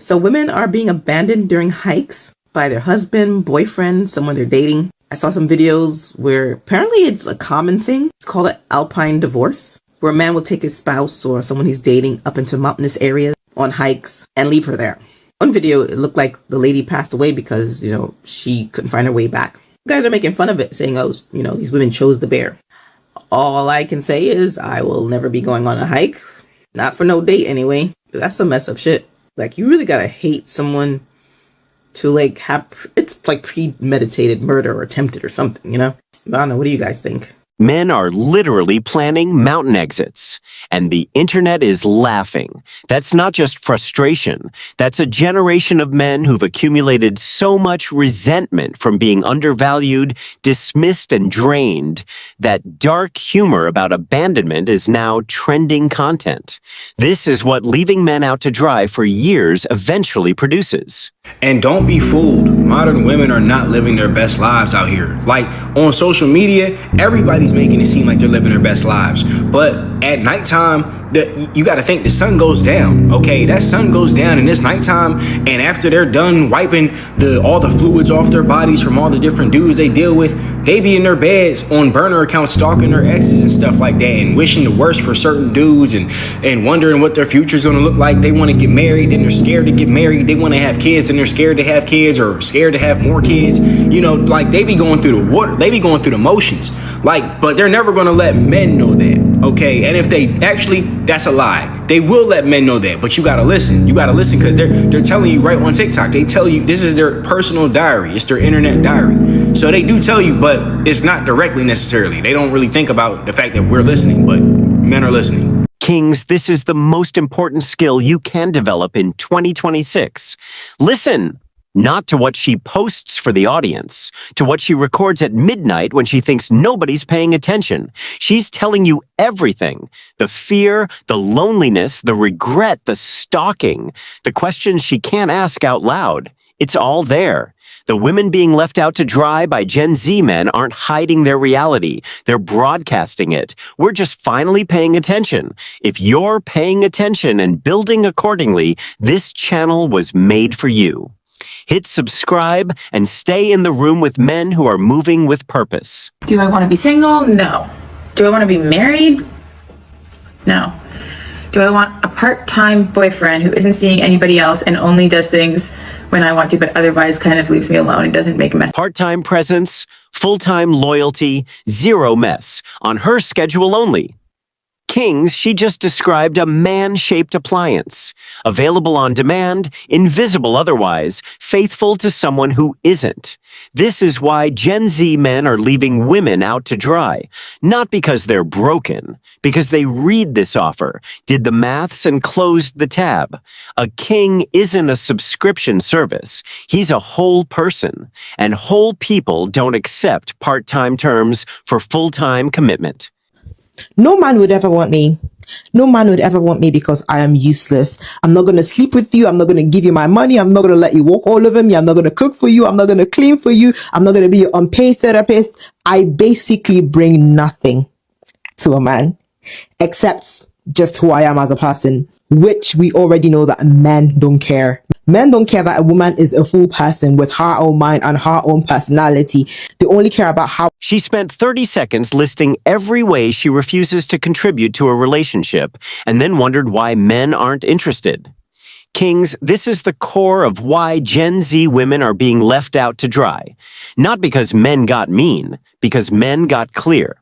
So women are being abandoned during hikes by their husband, boyfriend, someone they're dating. I saw some videos where apparently it's a common thing. It's called an alpine divorce, where a man will take his spouse or someone he's dating up into mountainous areas on hikes and leave her there. One video, it looked like the lady passed away because, she couldn't find her way back. You guys are making fun of it, saying, these women chose the bear. All I can say is I will never be going on a hike. Not for no date anyway. But that's some mess up shit. Like, you really gotta hate someone to it's like premeditated murder or attempted or something, I don't know. What do you guys think? Men are literally planning mountain exits, and the internet is laughing. That's not just frustration. That's a generation of men who've accumulated so much resentment from being undervalued, dismissed, and drained that dark humor about abandonment is now trending content. This is what leaving men out to dry for years eventually produces. And don't be fooled. Modern women are not living their best lives out here. Like, on social media, everybody's making it seem like they're living their best lives. But at nighttime, you got to think the sun goes down. Okay, that sun goes down and it's nighttime. And after they're done wiping all the fluids off their bodies from all the different dudes they deal with, they be in their beds on burner accounts stalking their exes and stuff like that and wishing the worst for certain dudes and wondering what their future's going to look like. They want to get married and they're scared to get married. They want to have kids and they're scared to have kids or scared to have more kids. They be going through the water. They be going through the motions. But they're never going to let men know that. Okay, and if they actually, that's a lie. They will let men know that, but you gotta listen. You gotta listen because they're telling you right on TikTok. They tell you this is their personal diary. It's their internet diary. So they do tell you, but it's not directly necessarily. They don't really think about the fact that we're listening, but men are listening. Kings, this is the most important skill you can develop in 2026. Listen. Not to what she posts for the audience, to what she records at midnight when she thinks nobody's paying attention. She's telling you everything. The fear, the loneliness, the regret, the stalking, the questions she can't ask out loud. It's all there. The women being left out to dry by Gen Z men aren't hiding their reality. They're broadcasting it. We're just finally paying attention. If you're paying attention and building accordingly, this channel was made for you. Hit subscribe and stay in the room with men who are moving with purpose. Do I want to be single? No. Do I want to be married? No. Do I want a part-time boyfriend who isn't seeing anybody else and only does things when I want to, but otherwise kind of leaves me alone and doesn't make a mess? Part-time presence, full-time loyalty, zero mess. On her schedule only. Kings, she just described a man-shaped appliance. Available on demand, invisible otherwise, faithful to someone who isn't. This is why Gen Z men are leaving women out to dry. Not because they're broken, because they read this offer, did the maths and closed the tab. A king isn't a subscription service. He's a whole person. And whole people don't accept part-time terms for full-time commitment. No man would ever want me. No man would ever want me because I am useless. I'm not going to sleep with you. I'm not going to give you my money. I'm not going to let you walk all over me. I'm not going to cook for you. I'm not going to clean for you. I'm not going to be your unpaid therapist. I basically bring nothing to a man except just who I am as a person, which we already know that men don't care. Men don't care that a woman is a full person with her own mind and her own personality. They only care about how. She spent 30 seconds listing every way she refuses to contribute to a relationship and then wondered why men aren't interested. Kings, this is the core of why Gen Z women are being left out to dry. Not because men got mean, because men got clear.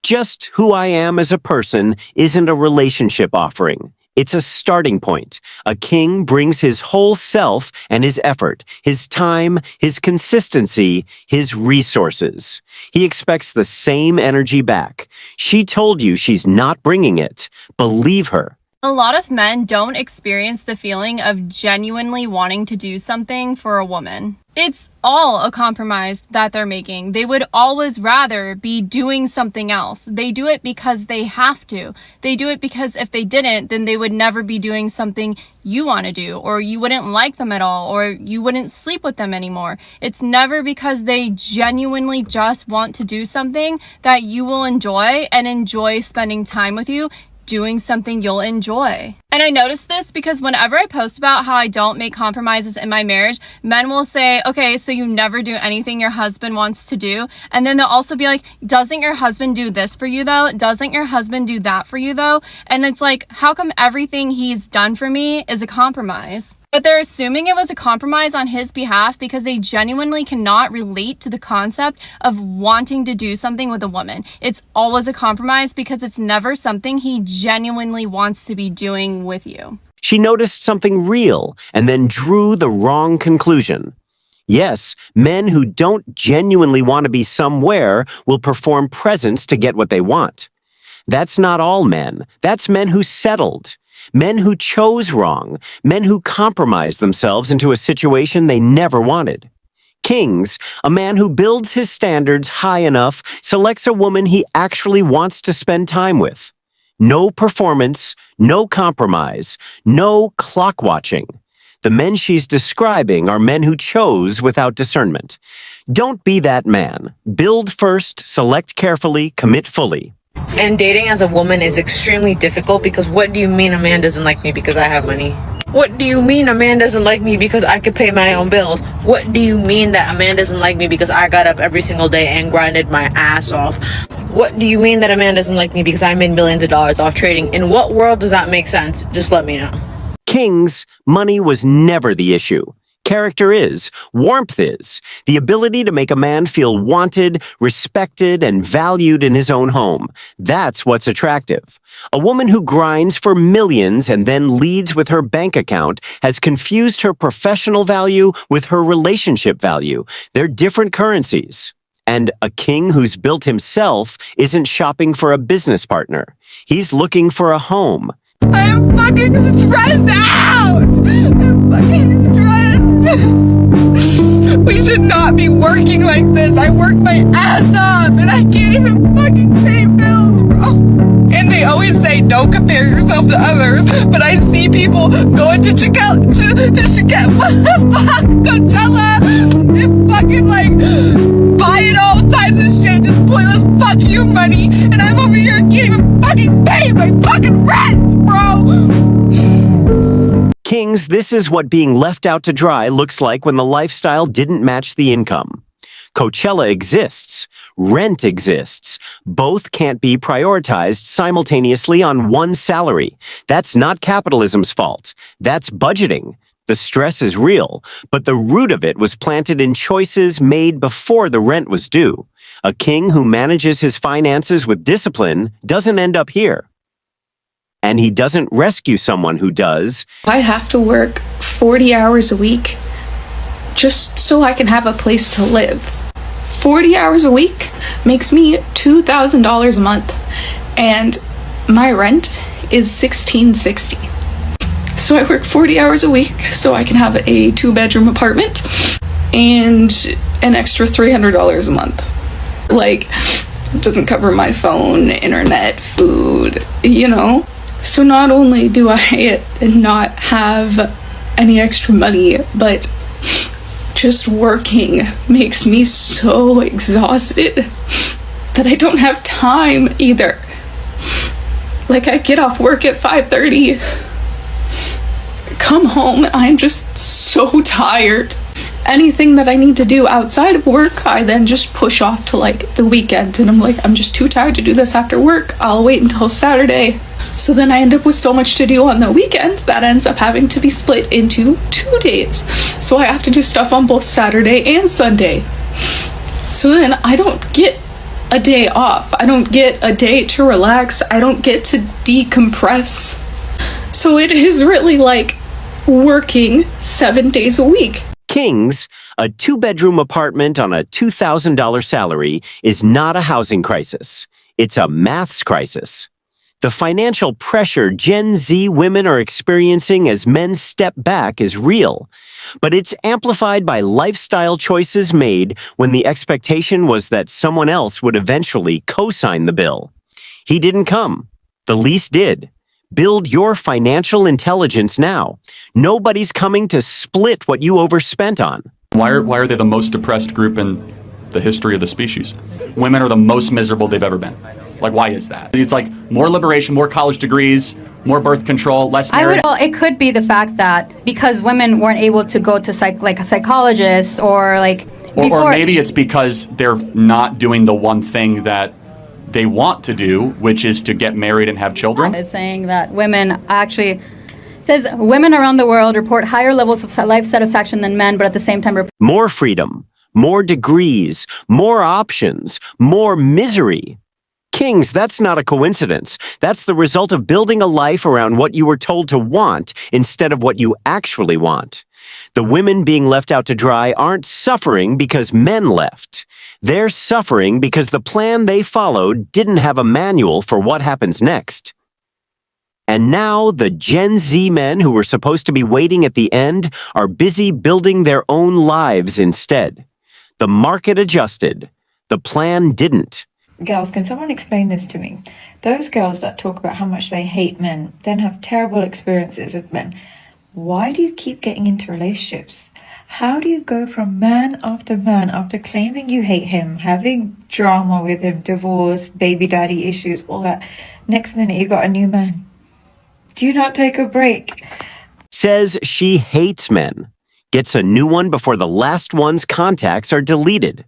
Just who I am as a person isn't a relationship offering. It's a starting point. A king brings his whole self and his effort, his time, his consistency, his resources. He expects the same energy back. She told you she's not bringing it. Believe her. A lot of men don't experience the feeling of genuinely wanting to do something for a woman. It's all a compromise that they're making. They would always rather be doing something else. They do it because they have to. They do it because if they didn't, then they would never be doing something you want to do, or you wouldn't like them at all, or you wouldn't sleep with them anymore. It's never because they genuinely just want to do something that you will enjoy and enjoy spending time with you. doing something you'll enjoy. And I noticed this because whenever I post about how I don't make compromises in my marriage, men will say, okay, so you never do anything your husband wants to do. And then they'll also be like, doesn't your husband do this for you though? Doesn't your husband do that for you though? And it's like, how come everything he's done for me is a compromise? But they're assuming it was a compromise on his behalf because they genuinely cannot relate to the concept of wanting to do something with a woman. It's always a compromise because it's never something he genuinely wants to be doing with you. She noticed something real and then drew the wrong conclusion. Yes, men who don't genuinely want to be somewhere will perform presents to get what they want. That's not all men. That's men who settled. Men who chose wrong, men who compromised themselves into a situation they never wanted. Kings, a man who builds his standards high enough, selects a woman he actually wants to spend time with. No performance, no compromise, no clock watching. The men she's describing are men who chose without discernment. Don't be that man. Build first, select carefully, commit fully. And dating as a woman is extremely difficult because what do you mean a man doesn't like me because I have money? What do you mean a man doesn't like me because I could pay my own bills? What do you mean that a man doesn't like me because I got up every single day and grinded my ass off? What do you mean that a man doesn't like me because I made millions of dollars off trading? In what world does that make sense? Just let me know. Kings, money was never the issue. Character is, warmth is, the ability to make a man feel wanted, respected, and valued in his own home. That's what's attractive. A woman who grinds for millions and then leads with her bank account has confused her professional value with her relationship value. They're different currencies. And a king who's built himself isn't shopping for a business partner. He's looking for a home. I'm fucking stressed out! I'm fucking stressed! We should not be working like this. I work my ass off and I can't even fucking pay bills, bro. And they always say don't compare yourself to others, but I see people going to what the fuck, Coachella, and fucking like buying all types of shit, just pointless fuck you money, and I'm over here can't even fucking pay my fucking rent, bro. Kings, this is what being left out to dry looks like when the lifestyle didn't match the income. Coachella exists. Rent exists. Both can't be prioritized simultaneously on one salary. That's not capitalism's fault. That's budgeting. The stress is real, but the root of it was planted in choices made before the rent was due. A king who manages his finances with discipline doesn't end up here. And he doesn't rescue someone who does. I have to work 40 hours a week just so I can have a place to live. 40 hours a week makes me $2,000 a month, and my rent is $1,660. So I work 40 hours a week so I can have a 2-bedroom apartment and an extra $300 a month. Like, it doesn't cover my phone, internet, food, you know? So not only do I not have any extra money, but just working makes me so exhausted that I don't have time either. Like, I get off work at 5:30, come home, I'm just so tired. Anything that I need to do outside of work, I then just push off to like the weekend, and I'm like, I'm just too tired to do this after work. I'll wait until Saturday. So then I end up with so much to do on the weekend that ends up having to be split into 2 days. So I have to do stuff on both Saturday and Sunday. So then I don't get a day off. I don't get a day to relax. I don't get to decompress. So it is really like working 7 days a week. Kings, a 2-bedroom apartment on a $2,000 salary is not a housing crisis. It's a maths crisis. The financial pressure Gen Z women are experiencing as men step back is real, but it's amplified by lifestyle choices made when the expectation was that someone else would eventually co-sign the bill. He didn't come. The lease did. Build your financial intelligence now. Nobody's coming to split what you overspent on. Why are they the most depressed group in the history of the species? Women are the most miserable they've ever been. Like, why is that? It's like more liberation, more college degrees, more birth control, less marriage. It could be the fact that because women weren't able to go to a psychologist or like or maybe it's because they're not doing the one thing that they want to do, which is to get married and have children. It's saying that women actually says women around the world report higher levels of life satisfaction than men, but at the same time more freedom, more degrees, more options, more misery. Kings, that's not a coincidence. That's the result of building a life around what you were told to want instead of what you actually want. The women being left out to dry aren't suffering because men left. They're suffering because the plan they followed didn't have a manual for what happens next. And now the Gen Z men who were supposed to be waiting at the end are busy building their own lives instead. The market adjusted. The plan didn't. Girls, can someone explain this to me? Those girls that talk about how much they hate men, then have terrible experiences with men. Why do you keep getting into relationships? How do you go from man after claiming you hate him, having drama with him, divorce, baby daddy issues, all that? Next minute you got a new man. Do you not take a break? Says she hates men. Gets a new one before the last one's contacts are deleted.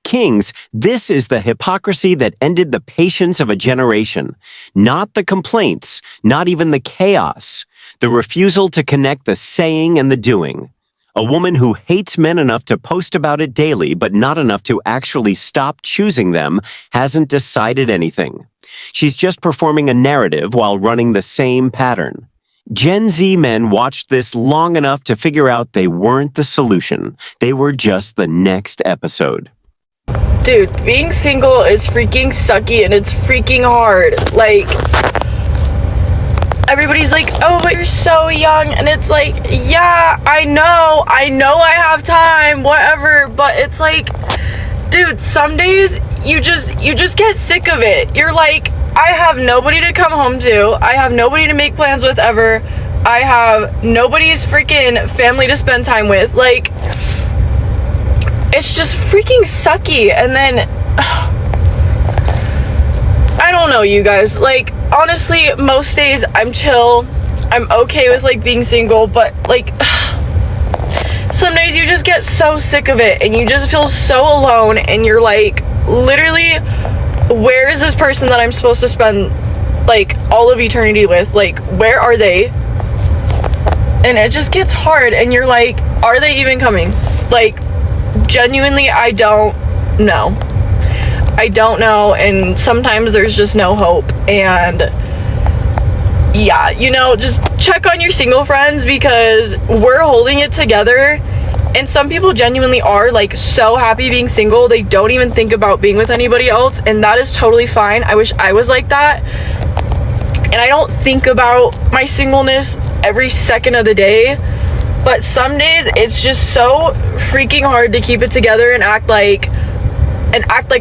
Kings, this is the hypocrisy that ended the patience of a generation. Not the complaints, not even the chaos. The refusal to connect the saying and the doing. A woman who hates men enough to post about it daily, but not enough to actually stop choosing them, hasn't decided anything. She's just performing a narrative while running the same pattern. Gen Z men watched this long enough to figure out they weren't the solution. They were just the next episode. Dude, being single is freaking sucky and it's freaking hard. Like, everybody's like, oh, but you're so young. And it's like, yeah, I know I have time, whatever. But it's like, dude, some days you just get sick of it. You're like, I have nobody to come home to. I have nobody to make plans with ever. I have nobody's freaking family to spend time with. Like, it's just freaking sucky. And then I don't know, you guys, like, honestly, most days I'm chill. I'm okay with like being single, but like some days you just get so sick of it and you just feel so alone and you're like, literally, where is this person that I'm supposed to spend like all of eternity with? Like, where are they? And it just gets hard and you're like, are they even coming? Like, genuinely, I don't know. I don't know, and sometimes there's just no hope. And yeah, you know, just check on your single friends because we're holding it together. And some people genuinely are like so happy being single, they don't even think about being with anybody else, and that is totally fine. I wish I was like that. And I don't think about my singleness every second of the day, but some days it's just so freaking hard to keep it together and act like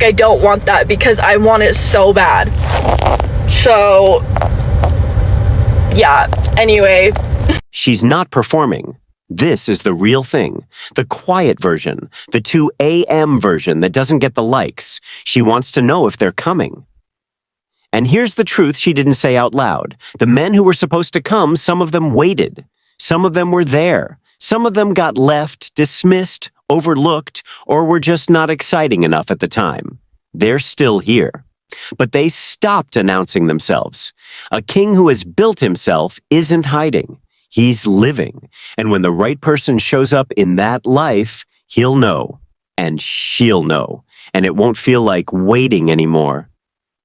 I don't want that because I want it so bad. So yeah, anyway. She's not performing. This is the real thing. The quiet version. The 2 a.m. version that doesn't get the likes. She wants to know if they're coming. And here's the truth she didn't say out loud. The men who were supposed to come, some of them waited. Some of them were there. Some of them got left, dismissed, overlooked, or were just not exciting enough at the time. They're still here. But they stopped announcing themselves. A king who has built himself isn't hiding. He's living. And when the right person shows up in that life, he'll know. And she'll know. And it won't feel like waiting anymore.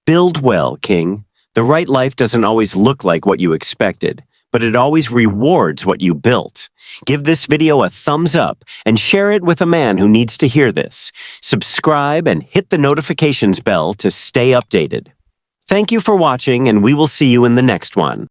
Build well, King. The right life doesn't always look like what you expected, but it always rewards what you built. Give this video a thumbs up and share it with a man who needs to hear this. Subscribe and hit the notifications bell to stay updated. Thank you for watching, and we will see you in the next one.